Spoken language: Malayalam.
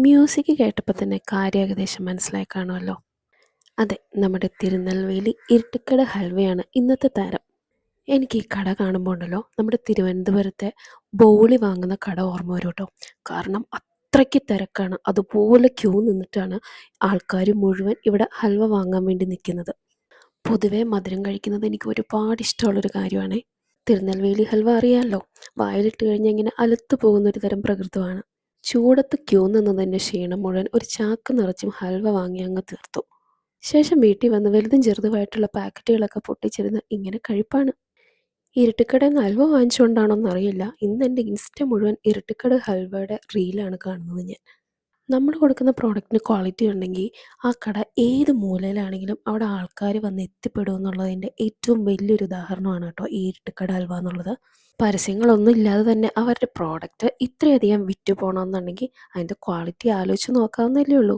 മ്യൂസിക് കേട്ടപ്പോൾ തന്നെ കാര്യം ഏകദേശം മനസ്സിലായി കാണുമല്ലോ. അതെ, നമ്മുടെ തിരുനെൽവേലി ഇരുട്ടിക്കട ഹൽവയാണ് ഇന്നത്തെ താരം. എനിക്ക് ഈ കട കാണുമ്പോൾ ഉണ്ടല്ലോ നമ്മുടെ തിരുവനന്തപുരത്തെ ബോളി വാങ്ങുന്ന കട ഓർമ്മ വരും കേട്ടോ. കാരണം അത്രയ്ക്ക് തിരക്കാണ്, അതുപോലെ ക്യൂ നിന്നിട്ടാണ് ആൾക്കാർ മുഴുവൻ ഇവിടെ ഹൽവ വാങ്ങാൻ വേണ്ടി നിൽക്കുന്നത്. പൊതുവേ മധുരം കഴിക്കുന്നത് എനിക്ക് ഒരുപാട് ഇഷ്ടമുള്ളൊരു കാര്യമാണ്. തിരുനെൽവേലി ഹൽവ അറിയാമല്ലോ, വായിലിട്ട് കഴിഞ്ഞാൽ ഇങ്ങനെ അലുത്തു പോകുന്നൊരു തരം പ്രകൃതമാണ്. ചൂടത്ത് ക്യൂ നിന്നതിൻ്റെ ക്ഷീണം മുഴുവൻ ഒരു ചാക്ക് നിറച്ചും ഹൽവ വാങ്ങി അങ്ങ് തീർത്തു. ശേഷം വീട്ടിൽ വന്ന് വലുതും ചെറുതുമായിട്ടുള്ള പാക്കറ്റുകളൊക്കെ പൊട്ടിച്ചിരുന്ന് ഇങ്ങനെ കഴിപ്പാണ്. ഇരുട്ടിക്കടയിൽ നിന്ന് ഹൽവ വാങ്ങിച്ചുകൊണ്ടാണോന്നറിയില്ല, ഇന്ന് എൻ്റെ ഇൻസ്റ്റ മുഴുവൻ ഇരുട്ടിക്കട ഹൽവയുടെ റീലാണ് കാണുന്നത് ഞാൻ. നമ്മൾ കൊടുക്കുന്ന പ്രോഡക്റ്റിന് ക്വാളിറ്റി ഉണ്ടെങ്കിൽ ആ കട ഏത് മൂലയിലാണെങ്കിലും അവിടെ ആൾക്കാർ വന്ന് എത്തിപ്പെടും എന്നുള്ളതിൻ്റെ ഏറ്റവും വലിയൊരു ഉദാഹരണമാണ് കേട്ടോ ഈ ഇരുട്ടിക്കട ഹൽവ എന്നുള്ളത്. പരസ്യങ്ങളൊന്നും ഇല്ലാതെ തന്നെ അവരുടെ പ്രോഡക്റ്റ് ഇത്രയധികം വിറ്റു പോകണമെന്നുണ്ടെങ്കിൽ അതിൻ്റെ ക്വാളിറ്റി ആലോചിച്ച് നോക്കാവുന്നതല്ലേ ഉള്ളൂ.